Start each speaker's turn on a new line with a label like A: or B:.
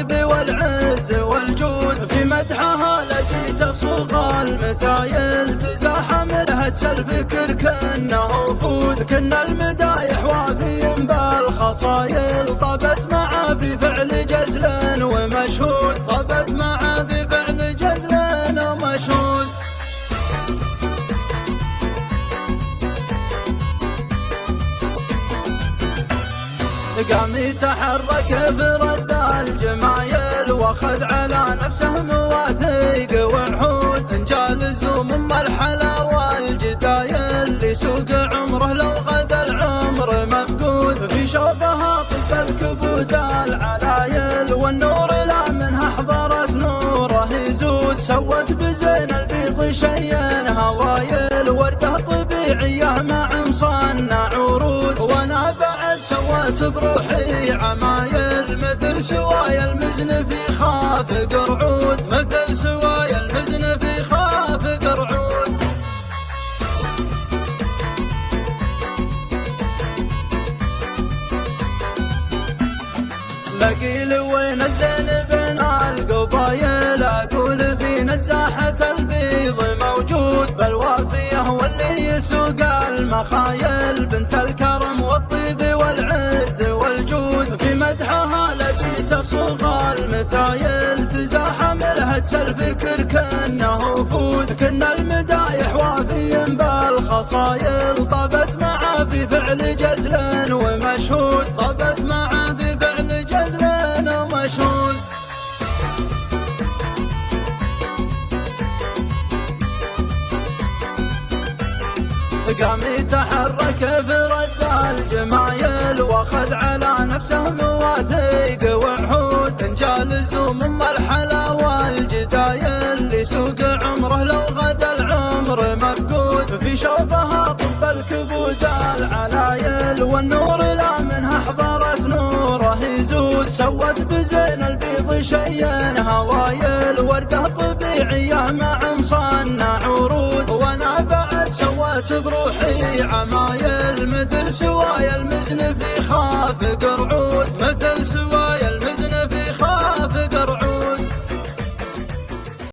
A: والطيب والعز والجود، في مدحها لجيت اصوغ المثايل، تزاحم لهج الفكر كأنه وفود، كنا المدايح وافيين بالخصايل، طبت معه في فعل جزل ومشهود، طبت معه في فعل جزل ومشهود. قام يتحرك برد الجمايل، واخذ على نفسه مواثيق وعهود، انجال زوم مرحلة والجدايل، لسوق عمره لو غدا العمر مفقود، في شوفها طب الكبود العلايل، والنور لا منها حضرت نوره يزود، سوت بزين البيض شين هوايل، ورده طبيعية مع مصنع ورود، وانا بعد سوت بروحي عمايل، مثل سوايا المزن في خافق رعود، مثل سوايا المزن في خافق رعود. لقيل وين الزين بين القبايل، اقول في نزاحة البيض موجود، بالوافية واللي يسوق المخايل، بنت الكرم والطيب والعز والجود، في مدحها لقيت اصوغ المثايل، تزاحم لهج الفكر كأنه وفود، كنا المدايح وافيين بالخصايل، طبت معه في فعل جزل ومشهود، طبت معه في فعل جزل ومشهود. قام يتحرك برد الجمايل، واخذ على نفسه مواثيق وعهود، انجال زوم مرحلة والجدايل، لسوق عمره لو غدا العمر مفقود، في شوفها طب الكبود العلايل، والنور لا منها حضرت نوره يزود، سوت بزين البيض شين هوايل، ورده طبيعية مع مصنع ورود، وانا بعد سوت بروحي عمايل، مثل سوايا المزن في خافق رعود، مثل سوايا